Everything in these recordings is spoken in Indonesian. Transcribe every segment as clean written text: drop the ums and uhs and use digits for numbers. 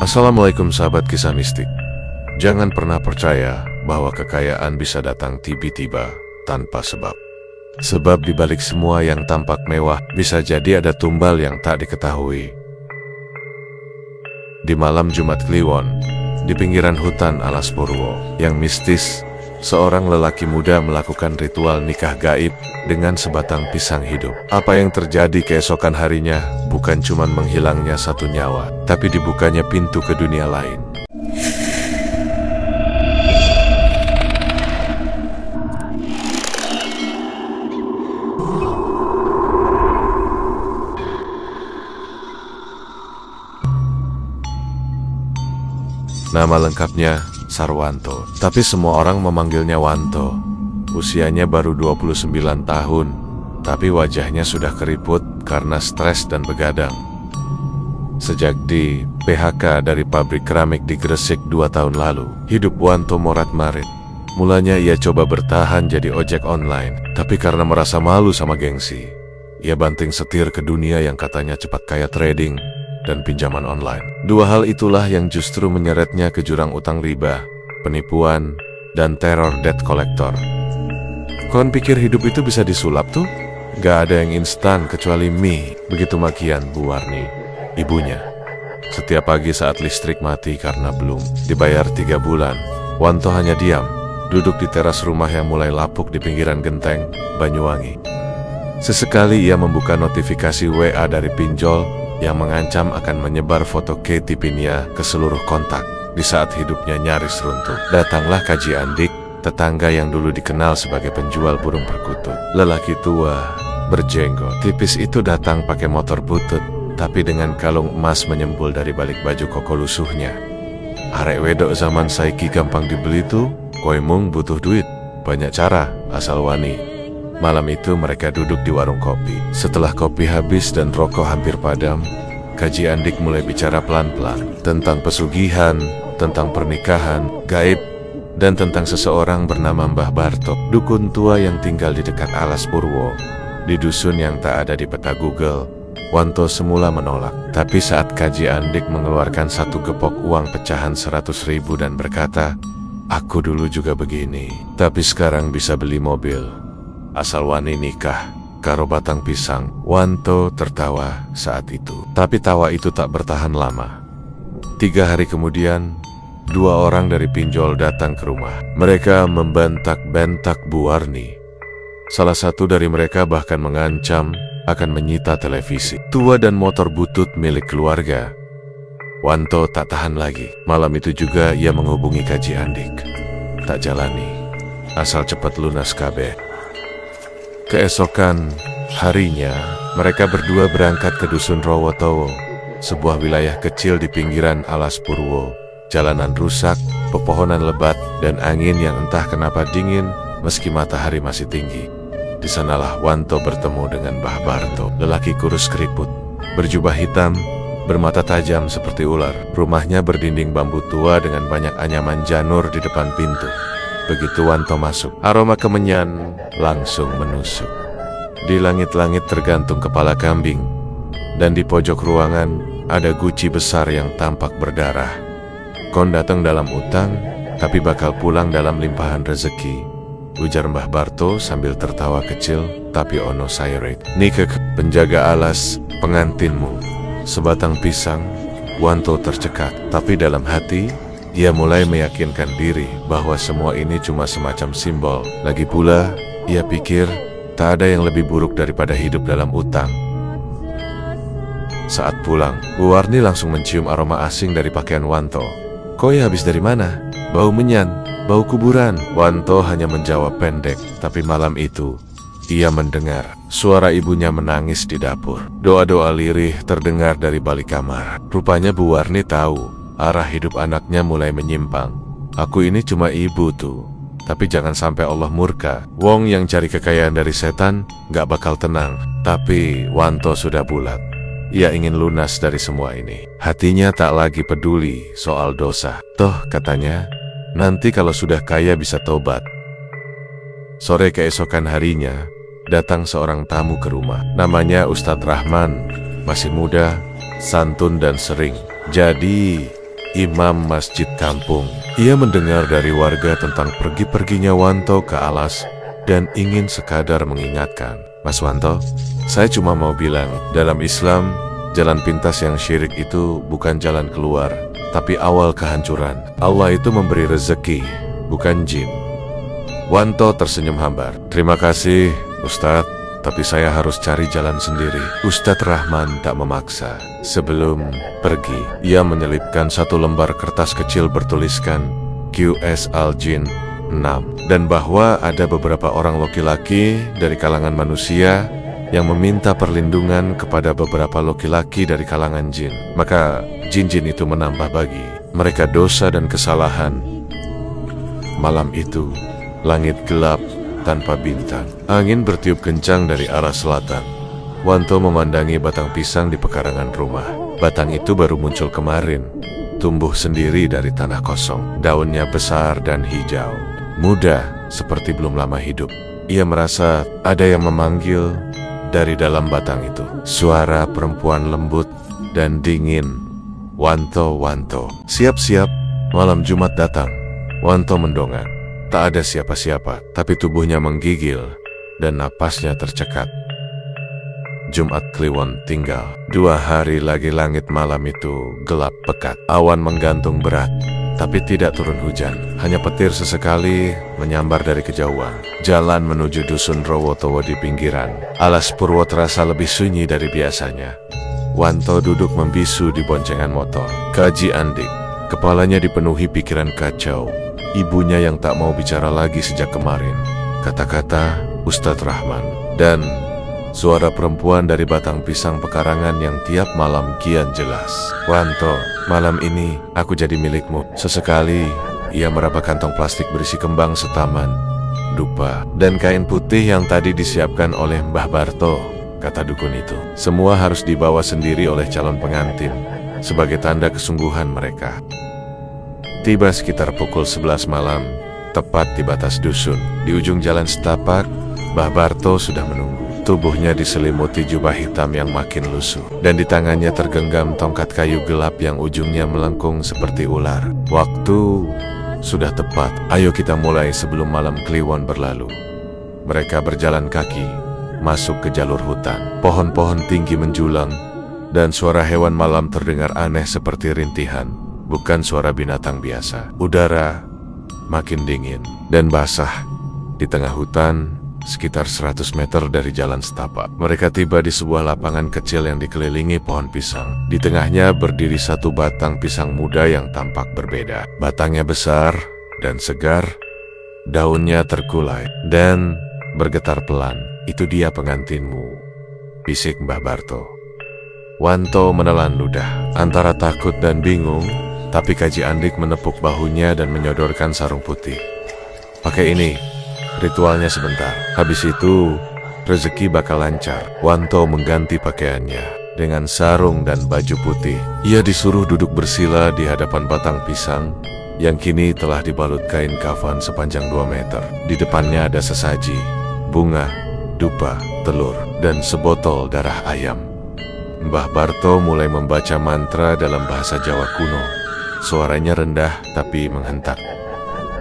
Assalamualaikum sahabat kisah mistik. Jangan pernah percaya bahwa kekayaan bisa datang tiba-tiba tanpa sebab. Sebab di balik semua yang tampak mewah bisa jadi ada tumbal yang tak diketahui. Di malam Jumat Kliwon, di pinggiran hutan Alas Purwo yang mistis, seorang lelaki muda melakukan ritual nikah gaib dengan sebatang pisang hidup. Apa yang terjadi keesokan harinya bukan cuma menghilangnya satu nyawa, tapi dibukanya pintu ke dunia lain. Nama lengkapnya Sarwanto, tapi semua orang memanggilnya Wanto. Usianya baru 29 tahun, tapi wajahnya sudah keriput karena stres dan begadang. Sejak di PHK dari pabrik keramik di Gresik 2 tahun lalu, hidup Wanto morat-marit. Mulanya ia coba bertahan jadi ojek online, tapi karena merasa malu sama gengsi, ia banting setir ke dunia yang katanya cepat kaya trading dan pinjaman online. Dua hal itulah yang justru menyeretnya ke jurang utang riba, penipuan, dan teror debt collector. Kon pikir hidup itu bisa disulap tuh? Gak ada yang instan kecuali mie, begitu makian Bu Warni, ibunya. Setiap pagi saat listrik mati karena belum dibayar 3 bulan, Wanto hanya diam, duduk di teras rumah yang mulai lapuk di pinggiran Genteng, Banyuwangi. Sesekali ia membuka notifikasi WA dari pinjol yang mengancam akan menyebar foto Katy Pinia ke seluruh kontak. Di saat hidupnya nyaris runtuh, datanglah Kaji Andik, tetangga yang dulu dikenal sebagai penjual burung perkutut. Lelaki tua, berjenggot, tipis itu datang pakai motor butut, tapi dengan kalung emas menyembul dari balik baju koko lusuhnya. Arek wedok zaman saiki gampang dibeli tuh, koe mung butuh duit, banyak cara, asal wani. Malam itu mereka duduk di warung kopi. Setelah kopi habis dan rokok hampir padam, Kaji Andik mulai bicara pelan-pelan tentang pesugihan, tentang pernikahan, gaib, dan tentang seseorang bernama Mbah Barto, dukun tua yang tinggal di dekat Alas Purwo, di dusun yang tak ada di peta Google. Wanto semula menolak, tapi saat Kaji Andik mengeluarkan satu gepok uang pecahan 100.000 dan berkata, "Aku dulu juga begini, tapi sekarang bisa beli mobil. Asal wani nikah karo batang pisang." Wanto tertawa saat itu, tapi tawa itu tak bertahan lama. 3 hari kemudian, 2 orang dari pinjol datang ke rumah. Mereka membentak-bentak Bu Warni. Salah satu dari mereka bahkan mengancam akan menyita televisi tua dan motor butut milik keluarga. Wanto tak tahan lagi. Malam itu juga ia menghubungi Kaji Andik. Tak jalani, asal cepat lunas kabeh. Keesokan harinya, mereka berdua berangkat ke Dusun Rowotowo, sebuah wilayah kecil di pinggiran Alas Purwo. Jalanan rusak, pepohonan lebat, dan angin yang entah kenapa dingin meski matahari masih tinggi. Di sanalah Wanto bertemu dengan Mbah Barto, lelaki kurus keriput, berjubah hitam, bermata tajam seperti ular. Rumahnya berdinding bambu tua dengan banyak anyaman janur di depan pintu. Begitu Wanto masuk, aroma kemenyan langsung menusuk. Di langit-langit tergantung kepala kambing, dan di pojok ruangan ada guci besar yang tampak berdarah. "Kon datang dalam utang, tapi bakal pulang dalam limpahan rezeki," ujar Mbah Barto sambil tertawa kecil, tapi ono sairet. "Nikek, penjaga alas, pengantinmu." Sebatang pisang, Wanto tercekat, tapi dalam hati ia mulai meyakinkan diri bahwa semua ini cuma semacam simbol. Lagi pula, ia pikir tak ada yang lebih buruk daripada hidup dalam utang. Saat pulang, Bu Warni langsung mencium aroma asing dari pakaian Wanto. "Koi habis dari mana?" "Bau menyan, bau kuburan." Wanto hanya menjawab pendek, tapi malam itu ia mendengar suara ibunya menangis di dapur. Doa-doa lirih terdengar dari balik kamar. Rupanya Bu Warni tahu arah hidup anaknya mulai menyimpang. "Aku ini cuma ibu tuh, tapi jangan sampai Allah murka. Wong yang cari kekayaan dari setan gak bakal tenang." Tapi Wanto sudah bulat. Ia ingin lunas dari semua ini. Hatinya tak lagi peduli soal dosa. Toh katanya, nanti kalau sudah kaya bisa tobat. Sore keesokan harinya, datang seorang tamu ke rumah. Namanya Ustadz Rahman, masih muda, santun dan sering. Jadi, imam masjid kampung. Ia mendengar dari warga tentang pergi-perginya Wanto ke alas dan ingin sekadar mengingatkan. Mas Wanto, saya cuma mau bilang, dalam Islam, jalan pintas yang syirik itu bukan jalan keluar, tapi awal kehancuran. Allah itu memberi rezeki, bukan jin. Wanto tersenyum hambar. Terima kasih, Ustadz, tapi saya harus cari jalan sendiri. Ustadz Rahman tak memaksa. Sebelum pergi, ia menyelipkan satu lembar kertas kecil bertuliskan QS Al-Jin 6, dan bahwa ada beberapa orang laki-laki dari kalangan manusia yang meminta perlindungan kepada beberapa laki-laki dari kalangan jin. Maka jin-jin itu menambah bagi mereka dosa dan kesalahan. Malam itu, langit gelap tanpa bintang. Angin bertiup kencang dari arah selatan. Wanto memandangi batang pisang di pekarangan rumah. Batang itu baru muncul kemarin, tumbuh sendiri dari tanah kosong. Daunnya besar dan hijau, muda seperti belum lama hidup. Ia merasa ada yang memanggil dari dalam batang itu. Suara perempuan lembut dan dingin. Wanto, Wanto. Siap-siap, malam Jumat datang. Wanto mendongak. Tak ada siapa-siapa, tapi tubuhnya menggigil dan napasnya tercekat. Jumat Kliwon tinggal. 2 hari lagi langit malam itu gelap pekat. Awan menggantung berat, tapi tidak turun hujan. Hanya petir sesekali menyambar dari kejauhan. Jalan menuju dusun Rowotowo di pinggiran alas Purwo terasa lebih sunyi dari biasanya. Wanto duduk membisu di boncengan motor. Kaji Andik, kepalanya dipenuhi pikiran kacau. Ibunya yang tak mau bicara lagi sejak kemarin. Kata-kata Ustadz Rahman dan suara perempuan dari batang pisang pekarangan yang tiap malam kian jelas. Wanto, malam ini aku jadi milikmu. Sesekali ia meraba kantong plastik berisi kembang setaman, dupa, dan kain putih yang tadi disiapkan oleh Mbah Barto. Kata dukun itu, semua harus dibawa sendiri oleh calon pengantin sebagai tanda kesungguhan mereka. Tiba sekitar pukul 11 malam, tepat di batas dusun. Di ujung jalan setapak, Mbah Barto sudah menunggu. Tubuhnya diselimuti jubah hitam yang makin lusuh, dan di tangannya tergenggam tongkat kayu gelap yang ujungnya melengkung seperti ular. Waktu sudah tepat, ayo kita mulai sebelum malam Kliwon berlalu. Mereka berjalan kaki, masuk ke jalur hutan. Pohon-pohon tinggi menjulang, dan suara hewan malam terdengar aneh seperti rintihan. Bukan suara binatang biasa. Udara makin dingin dan basah. Di tengah hutan, sekitar 100 meter dari jalan setapak, mereka tiba di sebuah lapangan kecil yang dikelilingi pohon pisang. Di tengahnya berdiri satu batang pisang muda yang tampak berbeda. Batangnya besar dan segar, daunnya terkulai dan bergetar pelan. Itu dia pengantinmu, bisik Mbah Barto. Wanto menelan ludah, antara takut dan bingung, tapi Kaji Andik menepuk bahunya dan menyodorkan sarung putih. Pakai ini, ritualnya sebentar. Habis itu, rezeki bakal lancar. Wanto mengganti pakaiannya dengan sarung dan baju putih. Ia disuruh duduk bersila di hadapan batang pisang yang kini telah dibalut kain kafan sepanjang 2 meter. Di depannya ada sesaji, bunga, dupa, telur, dan sebotol darah ayam. Mbah Barto mulai membaca mantra dalam bahasa Jawa kuno. Suaranya rendah tapi menghentak.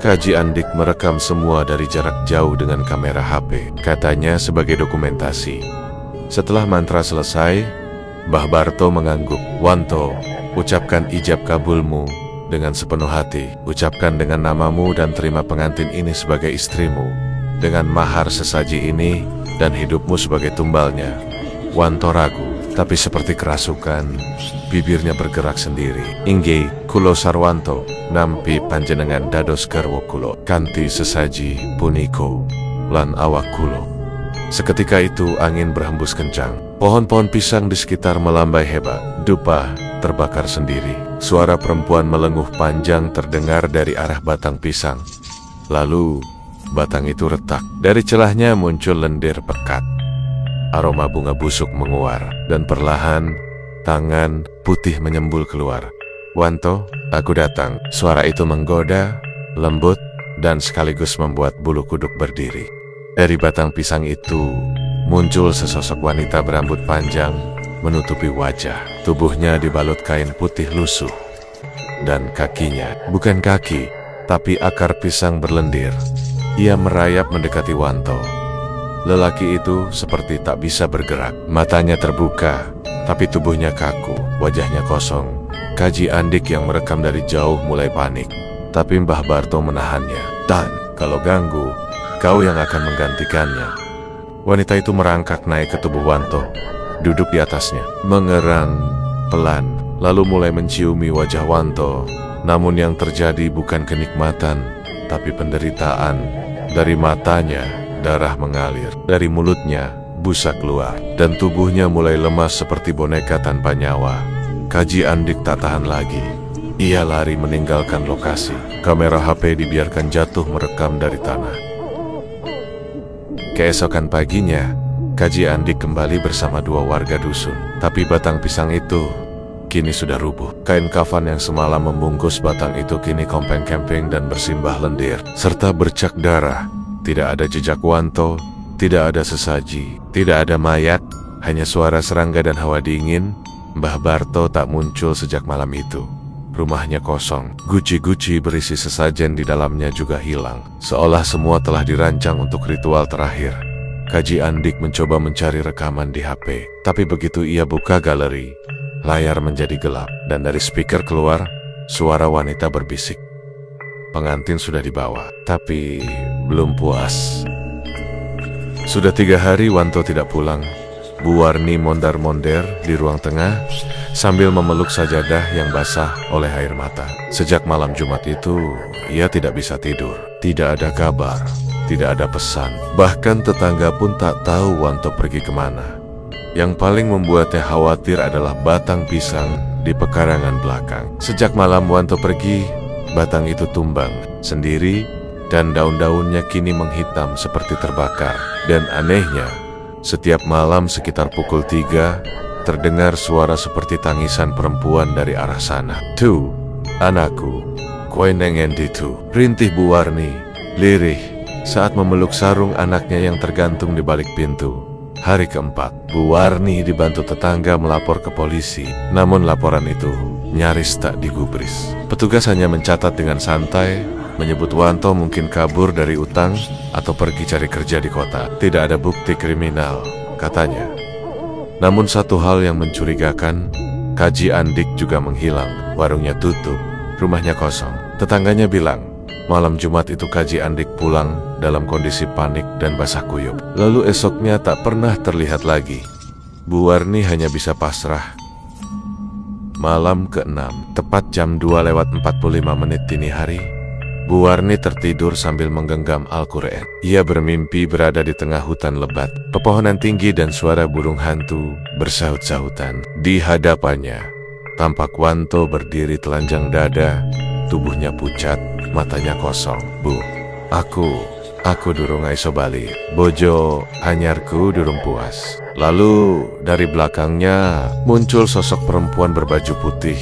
Kaji Andik merekam semua dari jarak jauh dengan kamera HP, katanya sebagai dokumentasi. Setelah mantra selesai, Mbah Barto mengangguk. Wanto, ucapkan ijab kabulmu dengan sepenuh hati. Ucapkan dengan namamu dan terima pengantin ini sebagai istrimu, dengan mahar sesaji ini dan hidupmu sebagai tumbalnya. Wanto ragu, tapi seperti kerasukan, bibirnya bergerak sendiri. Inggih, kulo sarwanto, nampi panjenengan dados garwa kulo, kanthi sesaji puniko lan awak kulo. Seketika itu angin berhembus kencang. Pohon-pohon pisang di sekitar melambai hebat. Dupa terbakar sendiri. Suara perempuan melenguh panjang terdengar dari arah batang pisang. Lalu batang itu retak. Dari celahnya muncul lendir pekat. Aroma bunga busuk menguar, dan perlahan tangan putih menyembul keluar. Wanto, aku datang. Suara itu menggoda, lembut, dan sekaligus membuat bulu kuduk berdiri. Dari batang pisang itu muncul sesosok wanita berambut panjang menutupi wajah. Tubuhnya dibalut kain putih lusuh. dan kakinya. Bukan kaki, tapi akar pisang berlendir. Ia merayap mendekati Wanto. Lelaki itu seperti tak bisa bergerak. Matanya terbuka, tapi tubuhnya kaku, wajahnya kosong. Kaji Andik yang merekam dari jauh mulai panik. Tapi Mbah Barto menahannya. "Tan, kalau ganggu, kau yang akan menggantikannya." Wanita itu merangkak naik ke tubuh Wanto, duduk di atasnya, mengerang pelan, lalu mulai menciumi wajah Wanto. Namun yang terjadi bukan kenikmatan, tapi penderitaan. Dari matanya, darah mengalir. Dari mulutnya, busa keluar. Dan tubuhnya mulai lemas seperti boneka tanpa nyawa. Kaji Andik tak tahan lagi. Ia lari meninggalkan lokasi. Kamera HP dibiarkan jatuh merekam dari tanah. Keesokan paginya, Kaji Andik kembali bersama 2 warga dusun. Tapi batang pisang itu kini sudah rubuh. Kain kafan yang semalam membungkus batang itu kini kompeng-kempeng dan bersimbah lendir, serta bercak darah. Tidak ada jejak Wanto, tidak ada sesaji, tidak ada mayat, hanya suara serangga dan hawa dingin. Mbah Barto tak muncul sejak malam itu. Rumahnya kosong, guci-guci berisi sesajen di dalamnya juga hilang, seolah semua telah dirancang untuk ritual terakhir. Kaji Andik mencoba mencari rekaman di HP, tapi begitu ia buka galeri, layar menjadi gelap, dan dari speaker keluar suara wanita berbisik. Pengantin sudah dibawa, tapi belum puas. Sudah 3 hari Wanto tidak pulang. Bu Warni mondar-mondir di ruang tengah sambil memeluk sajadah yang basah oleh air mata. Sejak malam Jumat itu, ia tidak bisa tidur. Tidak ada kabar, tidak ada pesan. Bahkan tetangga pun tak tahu Wanto pergi kemana. Yang paling membuatnya khawatir adalah batang pisang di pekarangan belakang. Sejak malam Wanto pergi, batang itu tumbang sendiri dan daun-daunnya kini menghitam seperti terbakar. Dan anehnya, setiap malam sekitar pukul 3, terdengar suara seperti tangisan perempuan dari arah sana. "Tuh, anakku, kowe nengen ditu," rintih Bu Warni, lirih, saat memeluk sarung anaknya yang tergantung di balik pintu. Hari keempat, Bu Warni dibantu tetangga melapor ke polisi. Namun laporan itu nyaris tak digubris. Petugas hanya mencatat dengan santai, menyebut Wanto mungkin kabur dari utang atau pergi cari kerja di kota. Tidak ada bukti kriminal, katanya. Namun satu hal yang mencurigakan, Kaji Andik juga menghilang. Warungnya tutup, rumahnya kosong. Tetangganya bilang, malam Jumat itu Kaji Andik pulang dalam kondisi panik dan basah kuyup. Lalu esoknya tak pernah terlihat lagi. Bu Warni hanya bisa pasrah. Malam ke-6, tepat jam 2:45 dini hari, Bu Warni tertidur sambil menggenggam Al-Quran. Ia bermimpi berada di tengah hutan lebat, pepohonan tinggi dan suara burung hantu bersaut-sautan. Di hadapannya, tampak Wanto berdiri telanjang dada, tubuhnya pucat, matanya kosong. "Bu, aku durung iso bali. Bojo anyarku durung puas." Lalu dari belakangnya muncul sosok perempuan berbaju putih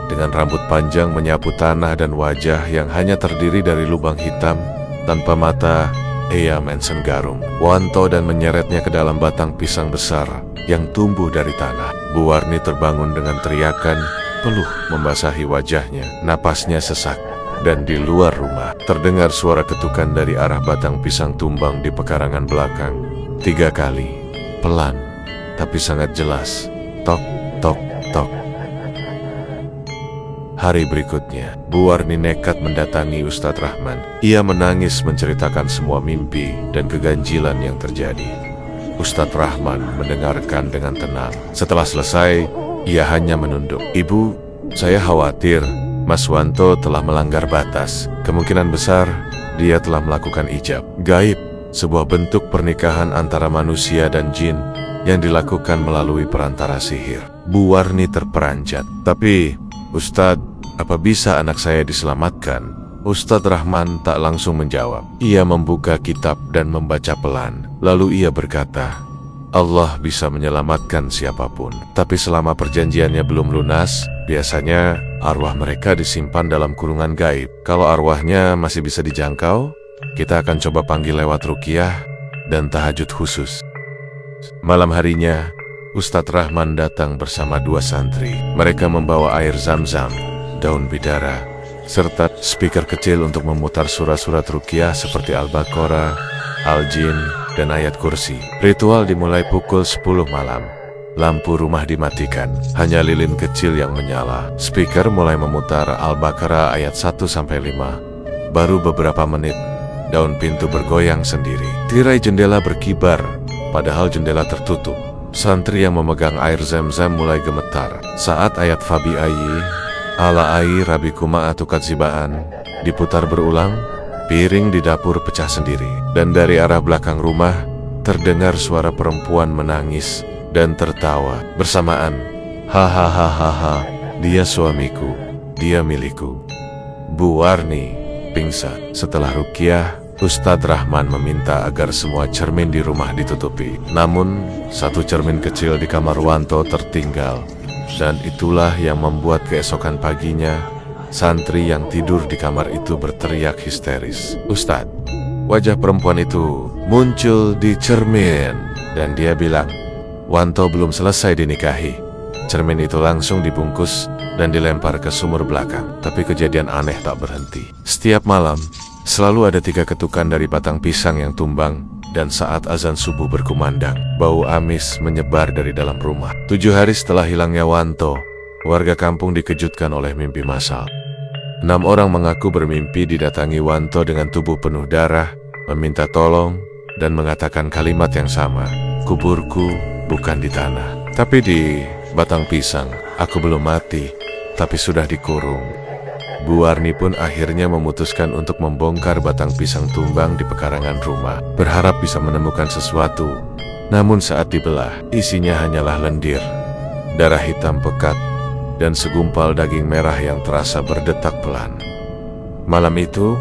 dengan rambut panjang menyapu tanah dan wajah yang hanya terdiri dari lubang hitam tanpa mata. Ia mensen garum Wanto dan menyeretnya ke dalam batang pisang besar yang tumbuh dari tanah. Bu Warni terbangun dengan teriakan, peluh membasahi wajahnya. Napasnya sesak. Dan di luar rumah terdengar suara ketukan dari arah batang pisang tumbang di pekarangan belakang. 3 kali, pelan tapi sangat jelas. Tok, tok, tok. Hari berikutnya, Bu Warni nekat mendatangi Ustadz Rahman. Ia menangis menceritakan semua mimpi dan keganjilan yang terjadi. Ustadz Rahman mendengarkan dengan tenang. Setelah selesai, ia hanya menunduk. "Ibu, saya khawatir Mas Wanto telah melanggar batas. Kemungkinan besar dia telah melakukan ijab gaib, sebuah bentuk pernikahan antara manusia dan jin yang dilakukan melalui perantara sihir." Bu Warni terperanjat. "Tapi, Ustadz, apa bisa anak saya diselamatkan?" Ustadz Rahman tak langsung menjawab. Ia membuka kitab dan membaca pelan. Lalu ia berkata, "Allah bisa menyelamatkan siapapun. Tapi selama perjanjiannya belum lunas, biasanya arwah mereka disimpan dalam kurungan gaib. Kalau arwahnya masih bisa dijangkau, kita akan coba panggil lewat ruqyah dan tahajud khusus." Malam harinya, Ustadz Rahman datang bersama 2 santri. Mereka membawa air zam-zam. daun bidara, serta speaker kecil untuk memutar surat-surat ruqyah seperti Al-Baqarah, Al-Jin, dan ayat kursi. Ritual dimulai pukul 10 malam. Lampu rumah dimatikan, hanya lilin kecil yang menyala. Speaker mulai memutar Al-Baqarah ayat 1-5. Baru beberapa menit, daun pintu bergoyang sendiri. Tirai jendela berkibar, padahal jendela tertutup. Santri yang memegang air zam-zam mulai gemetar. Saat ayat Fabi Ayyi, Ala Ayyi Rabbikuma Atukadzibaan diputar berulang, piring di dapur pecah sendiri. Dan dari arah belakang rumah, terdengar suara perempuan menangis dan tertawa bersamaan. Hahaha, dia suamiku, dia milikku. Bu Warni pingsan. Setelah ruqyah, Ustadz Rahman meminta agar semua cermin di rumah ditutupi. Namun, satu cermin kecil di kamar Wanto tertinggal. Dan itulah yang membuat keesokan paginya, santri yang tidur di kamar itu berteriak histeris. Ustadz, wajah perempuan itu muncul di cermin. Dan dia bilang, Wanto belum selesai dinikahi. Cermin itu langsung dibungkus dan dilempar ke sumur belakang. Tapi kejadian aneh tak berhenti. Setiap malam, selalu ada 3 ketukan dari batang pisang yang tumbang. Dan saat azan subuh berkumandang, bau amis menyebar dari dalam rumah. 7 hari setelah hilangnya Wanto, warga kampung dikejutkan oleh mimpi masal. 6 orang mengaku bermimpi didatangi Wanto dengan tubuh penuh darah, meminta tolong, dan mengatakan kalimat yang sama. Kuburku bukan di tanah, tapi di batang pisang. Aku belum mati, tapi sudah dikurung. Bu Warni pun akhirnya memutuskan untuk membongkar batang pisang tumbang di pekarangan rumah, berharap bisa menemukan sesuatu. Namun saat dibelah, isinya hanyalah lendir, darah hitam pekat, dan segumpal daging merah yang terasa berdetak pelan. Malam itu,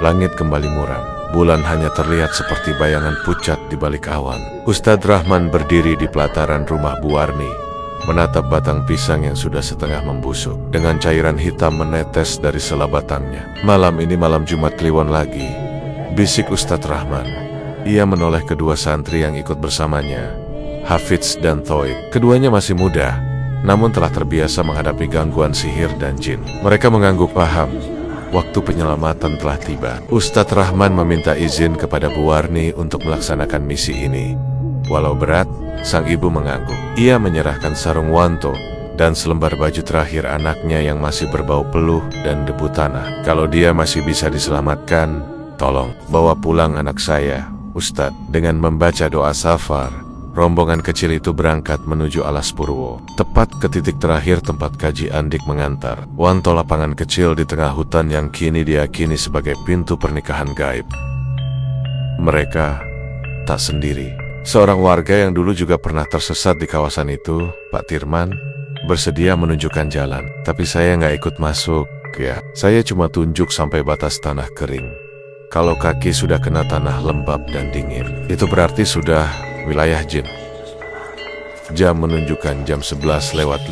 langit kembali muram. Bulan hanya terlihat seperti bayangan pucat di balik awan. Ustadz Rahman berdiri di pelataran rumah Bu Warni, menatap batang pisang yang sudah setengah membusuk, dengan cairan hitam menetes dari sela batangnya. Malam ini malam Jumat Kliwon lagi, bisik Ustadz Rahman. Ia menoleh kedua santri yang ikut bersamanya, Hafidz dan Thoib. Keduanya masih muda, namun telah terbiasa menghadapi gangguan sihir dan jin. Mereka mengangguk paham. Waktu penyelamatan telah tiba. Ustadz Rahman meminta izin kepada Bu Warni untuk melaksanakan misi ini. Walau berat, sang ibu mengangguk. Ia menyerahkan sarung Wanto dan selembar baju terakhir anaknya yang masih berbau peluh dan debu tanah. Kalau dia masih bisa diselamatkan, tolong bawa pulang anak saya, Ustadz. Dengan membaca doa safar, rombongan kecil itu berangkat menuju Alas Purwo, tepat ke titik terakhir tempat Kaji Andik mengantar. Wanto lapangan kecil di tengah hutan yang kini diyakini sebagai pintu pernikahan gaib. Mereka tak sendiri. Seorang warga yang dulu juga pernah tersesat di kawasan itu, Pak Tirman, bersedia menunjukkan jalan. Tapi saya nggak ikut masuk, ya. Saya cuma tunjuk sampai batas tanah kering. Kalau kaki sudah kena tanah lembab dan dingin, itu berarti sudah wilayah jin. Jam menunjukkan jam 11:58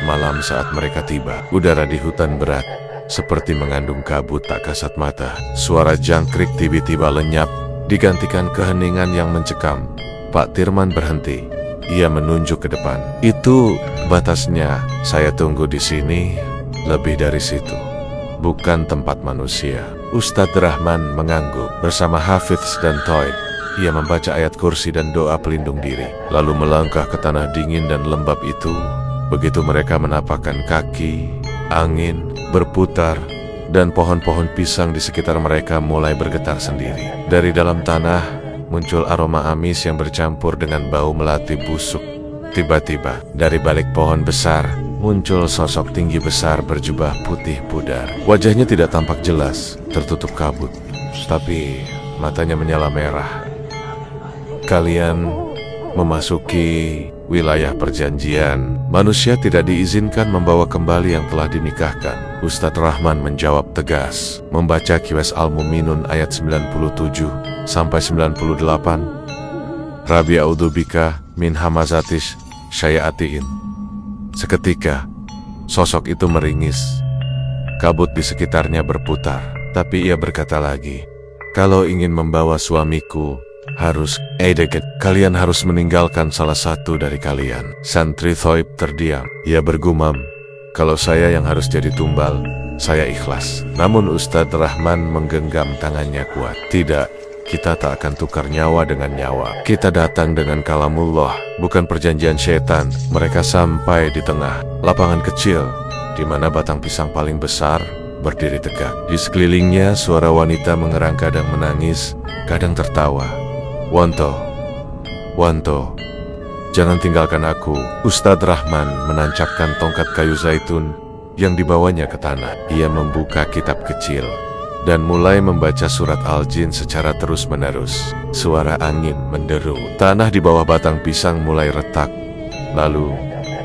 malam saat mereka tiba. Udara di hutan berat, seperti mengandung kabut tak kasat mata. Suara jangkrik tiba-tiba lenyap, digantikan keheningan yang mencekam. Pak Tirman berhenti. Ia menunjuk ke depan. Itu batasnya. Saya tunggu di sini, lebih dari situ. Bukan tempat manusia. Ustadz Rahman mengangguk bersama Hafidz dan Thoib. Ia membaca ayat kursi dan doa pelindung diri, lalu melangkah ke tanah dingin dan lembab itu. Begitu mereka menapakkan kaki, angin berputar, dan pohon-pohon pisang di sekitar mereka mulai bergetar sendiri. Dari dalam tanah muncul aroma amis yang bercampur dengan bau melati busuk. Tiba-tiba, dari balik pohon besar, muncul sosok tinggi besar berjubah putih pudar. Wajahnya tidak tampak jelas, tertutup kabut, tapi matanya menyala merah. Kalian memasuki wilayah perjanjian. Manusia tidak diizinkan membawa kembali yang telah dinikahkan. Ustadz Rahman menjawab tegas, membaca Kiwes Al-Muminun ayat 97-98. Rabi a'udzubika min hamazatis syayatin. Seketika, sosok itu meringis. Kabut di sekitarnya berputar, tapi ia berkata lagi, kalau ingin membawa suamiku, kalian harus meninggalkan salah satu dari kalian. Santri Thoib terdiam. Ia bergumam, Kalau saya yang harus jadi tumbal, saya ikhlas. Namun Ustadz Rahman menggenggam tangannya kuat. Tidak, kita tak akan tukar nyawa dengan nyawa. Kita datang dengan kalamullah, bukan perjanjian setan. Mereka sampai di tengah lapangan kecil, di mana batang pisang paling besar berdiri tegak. Di sekelilingnya suara wanita mengerang, kadang menangis, kadang tertawa. Wanto, Wanto, jangan tinggalkan aku. Ustadz Rahman menancapkan tongkat kayu zaitun yang dibawanya ke tanah. Ia membuka kitab kecil dan mulai membaca surat Al-Jin secara terus-menerus. Suara angin menderu. Tanah di bawah batang pisang mulai retak. Lalu,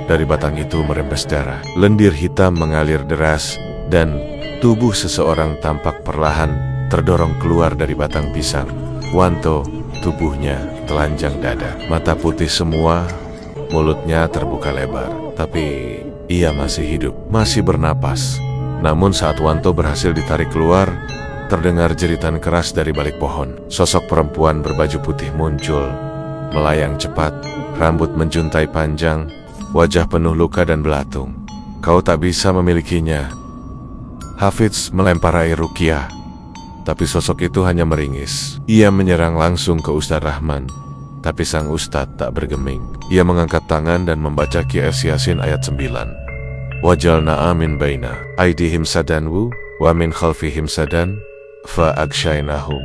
dari batang itu merembes darah. Lendir hitam mengalir deras dan tubuh seseorang tampak perlahan terdorong keluar dari batang pisang. Wanto, tubuhnya telanjang dada, mata putih semua, mulutnya terbuka lebar. Tapi ia masih hidup, masih bernapas. Namun saat Wanto berhasil ditarik keluar, terdengar jeritan keras dari balik pohon. Sosok perempuan berbaju putih muncul, melayang cepat, rambut menjuntai panjang, wajah penuh luka dan belatung. Kau tak bisa memilikinya. Hafiz melempar air ruqyah, tapi sosok itu hanya meringis. Ia menyerang langsung ke Ustadz Rahman, tapi sang Ustadz tak bergeming. Ia mengangkat tangan dan membaca Qiyas Yasin ayat 9. Wajalna amin baina aidihim sadanwu wa min khalfihim sadan fa agshaynahum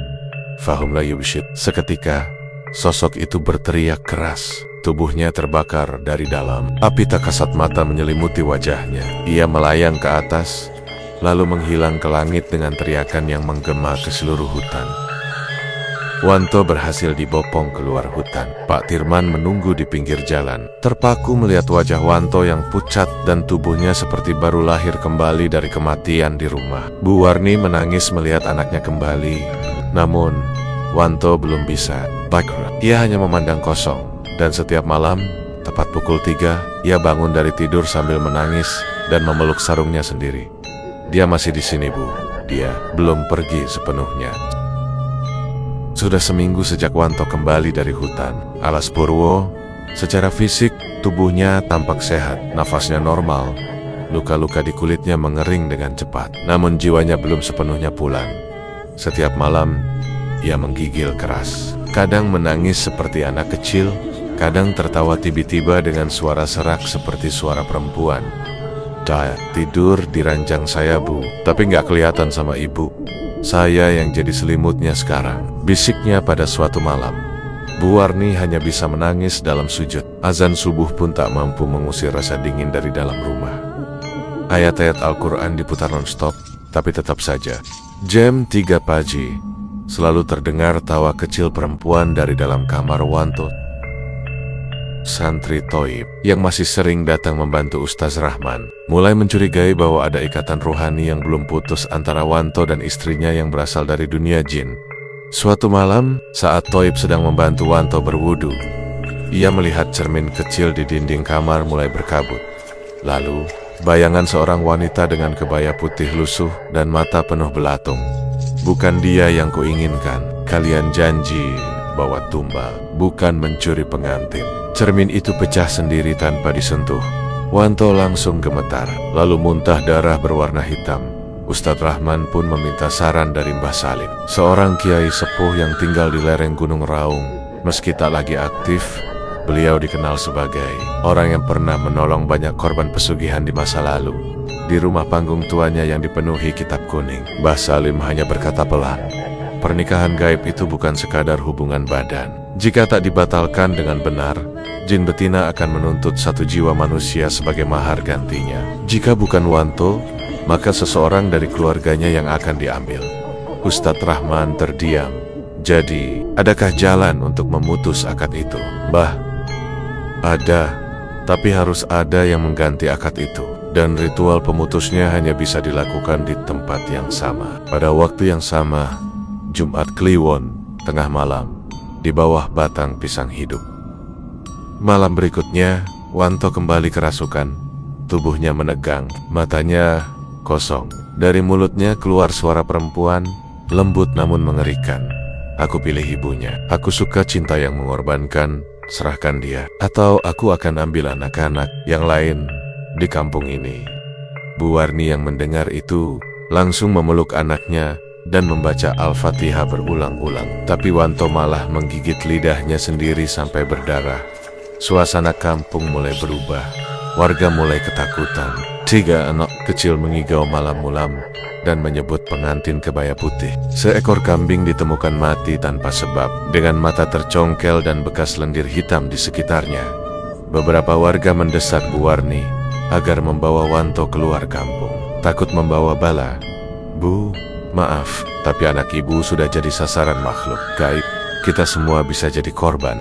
fahum la yubsyir. Seketika sosok itu berteriak keras. Tubuhnya terbakar dari dalam. Api tak kasat mata menyelimuti wajahnya. Ia melayang ke atas, lalu menghilang ke langit dengan teriakan yang menggema ke seluruh hutan. Wanto berhasil dibopong keluar hutan. Pak Tirman menunggu di pinggir jalan, terpaku melihat wajah Wanto yang pucat dan tubuhnya seperti baru lahir kembali dari kematian di rumah. Bu Warni menangis melihat anaknya kembali, namun Wanto belum bisa bergerak. Ia hanya memandang kosong, dan setiap malam, tepat pukul 3, ia bangun dari tidur sambil menangis dan memeluk sarungnya sendiri. Dia masih di sini, Bu. Dia belum pergi sepenuhnya. Sudah seminggu sejak Wanto kembali dari hutan. Alas Purwo, secara fisik tubuhnya tampak sehat, nafasnya normal. Luka-luka di kulitnya mengering dengan cepat. Namun jiwanya belum sepenuhnya pulang. Setiap malam, ia menggigil keras. Kadang menangis seperti anak kecil, kadang tertawa tiba-tiba dengan suara serak seperti suara perempuan. Tidur di ranjang saya, Bu, tapi nggak kelihatan sama Ibu. Saya yang jadi selimutnya sekarang, bisiknya pada suatu malam. Bu Warni hanya bisa menangis dalam sujud. Azan subuh pun tak mampu mengusir rasa dingin dari dalam rumah. Ayat-ayat Al-Quran diputar non-stop, tapi tetap saja. Jam 3 pagi, selalu terdengar tawa kecil perempuan dari dalam kamar Wanto. Santri Toib yang masih sering datang membantu Ustaz Rahman mulai mencurigai bahwa ada ikatan rohani yang belum putus antara Wanto dan istrinya yang berasal dari dunia jin. Suatu malam, saat Toib sedang membantu Wanto berwudu, ia melihat cermin kecil di dinding kamar mulai berkabut. Lalu, bayangan seorang wanita dengan kebaya putih lusuh dan mata penuh belatung. Bukan dia yang kuinginkan. Kalian janji bawa tumbal, bukan mencuri pengantin. Cermin itu pecah sendiri tanpa disentuh. Wanto langsung gemetar, lalu muntah darah berwarna hitam. Ustadz Rahman pun meminta saran dari Mbah Salim, seorang kiai sepuh yang tinggal di lereng Gunung Raung. Meski tak lagi aktif, beliau dikenal sebagai orang yang pernah menolong banyak korban pesugihan di masa lalu. Di rumah panggung tuanya yang dipenuhi kitab kuning, Mbah Salim hanya berkata pelan, pernikahan gaib itu bukan sekadar hubungan badan. Jika tak dibatalkan dengan benar, jin betina akan menuntut satu jiwa manusia sebagai mahar gantinya. Jika bukan Wanto, maka seseorang dari keluarganya yang akan diambil. Ustadz Rahman terdiam. Jadi, adakah jalan untuk memutus akad itu? Mbah, ada, tapi harus ada yang mengganti akad itu. Dan ritual pemutusnya hanya bisa dilakukan di tempat yang sama. Pada waktu yang sama, Jumat Kliwon, tengah malam, di bawah batang pisang hidup. Malam berikutnya, Wanto kembali kerasukan. Tubuhnya menegang, matanya kosong. Dari mulutnya keluar suara perempuan, lembut namun mengerikan. Aku pilih ibunya. Aku suka cinta yang mengorbankan, serahkan dia. Atau aku akan ambil anak-anak yang lain di kampung ini. Bu Warni yang mendengar itu langsung memeluk anaknya dan membaca Al-Fatihah berulang-ulang. Tapi Wanto malah menggigit lidahnya sendiri sampai berdarah. Suasana kampung mulai berubah. Warga mulai ketakutan. 3 anak kecil mengigau malam-malam dan menyebut pengantin kebaya putih. Seekor kambing ditemukan mati tanpa sebab, dengan mata tercongkel dan bekas lendir hitam di sekitarnya. Beberapa warga mendesak Bu Warni agar membawa Wanto keluar kampung. Takut membawa bala. Bu, maaf, tapi anak ibu sudah jadi sasaran makhluk gaib. Kita semua bisa jadi korban.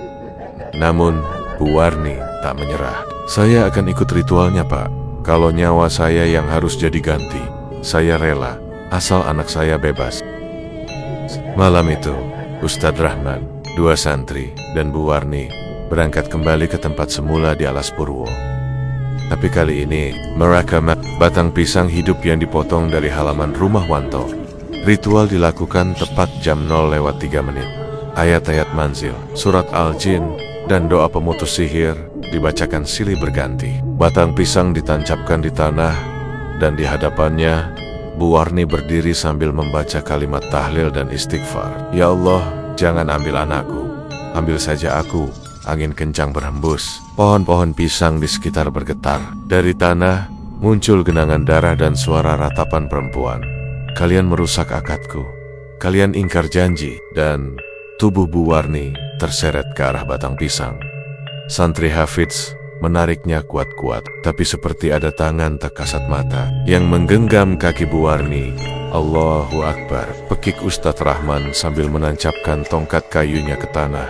Namun, Bu Warni tak menyerah. Saya akan ikut ritualnya, Pak. Kalau nyawa saya yang harus jadi ganti, saya rela, asal anak saya bebas. Malam itu, Ustadz Rahman, 2 santri, dan Bu Warni berangkat kembali ke tempat semula di Alas Purwo. Tapi kali ini, mereka batang pisang hidup yang dipotong dari halaman rumah Wanto. Ritual dilakukan tepat jam 0:03. Ayat-ayat manzil, surat Al-Jin, dan doa pemutus sihir dibacakan silih berganti. Batang pisang ditancapkan di tanah, dan di hadapannya, Bu Warni berdiri sambil membaca kalimat tahlil dan istighfar. Ya Allah, jangan ambil anakku, ambil saja aku. Angin kencang berhembus, pohon-pohon pisang di sekitar bergetar. Dari tanah, muncul genangan darah dan suara ratapan perempuan. Kalian merusak akadku, kalian ingkar janji, dan tubuh Bu Warni terseret ke arah batang pisang. Santri Hafiz menariknya kuat-kuat, tapi seperti ada tangan tak kasat mata yang menggenggam kaki Bu Warni. Allahu Akbar, pekik Ustadz Rahman sambil menancapkan tongkat kayunya ke tanah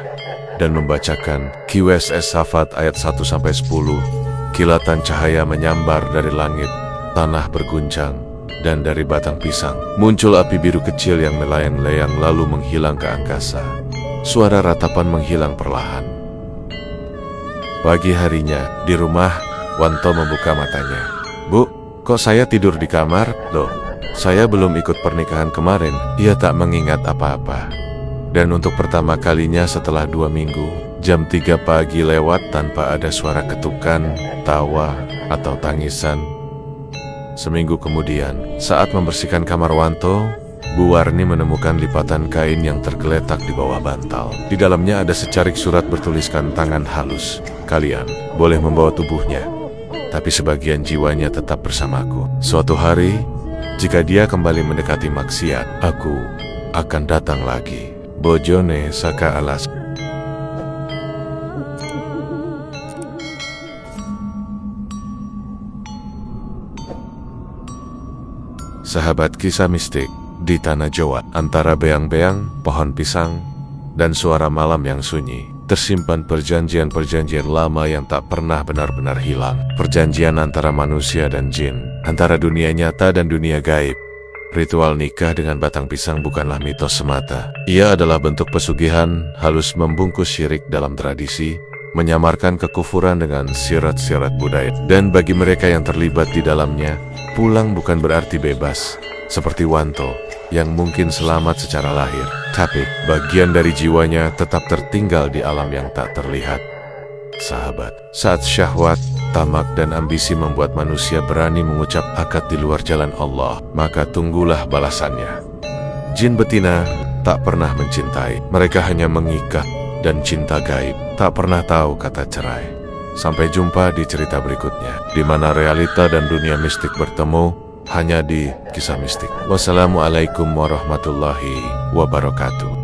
dan membacakan QSS Safat ayat 1-10. Kilatan cahaya menyambar dari langit, tanah berguncang, dan dari batang pisang muncul api biru kecil yang melayang-layang lalu menghilang ke angkasa. Suara ratapan menghilang perlahan. Pagi harinya, di rumah, Wanto membuka matanya. Bu, kok saya tidur di kamar? Loh, saya belum ikut pernikahan kemarin. Ia tak mengingat apa-apa. Dan untuk pertama kalinya setelah 2 minggu, jam 3 pagi lewat tanpa ada suara ketukan, tawa, atau tangisan. Seminggu kemudian, saat membersihkan kamar Wanto, Bu Warni menemukan lipatan kain yang tergeletak di bawah bantal. Di dalamnya ada secarik surat bertuliskan tangan halus. Kalian boleh membawa tubuhnya, tapi sebagian jiwanya tetap bersamaku. Suatu hari, jika dia kembali mendekati maksiat, aku akan datang lagi. Bojone Saka Alas. Sahabat kisah mistik di tanah Jawa, antara beang-beang, pohon pisang, dan suara malam yang sunyi, tersimpan perjanjian-perjanjian lama yang tak pernah benar-benar hilang. Perjanjian antara manusia dan jin, antara dunia nyata dan dunia gaib. Ritual nikah dengan batang pisang bukanlah mitos semata. Ia adalah bentuk pesugihan, halus membungkus syirik dalam tradisi, menyamarkan kekufuran dengan sirat-sirat budaya. Dan bagi mereka yang terlibat di dalamnya, pulang bukan berarti bebas, seperti Wanto, yang mungkin selamat secara lahir, tapi bagian dari jiwanya tetap tertinggal di alam yang tak terlihat. Sahabat, saat syahwat, tamak, dan ambisi membuat manusia berani mengucap akad di luar jalan Allah, maka tunggulah balasannya. Jin betina tak pernah mencintai, mereka hanya mengikat, dan cinta gaib tak pernah tahu kata cerai. Sampai jumpa di cerita berikutnya, di mana realita dan dunia mistik bertemu hanya di kisah mistik. Wassalamualaikum warahmatullahi wabarakatuh.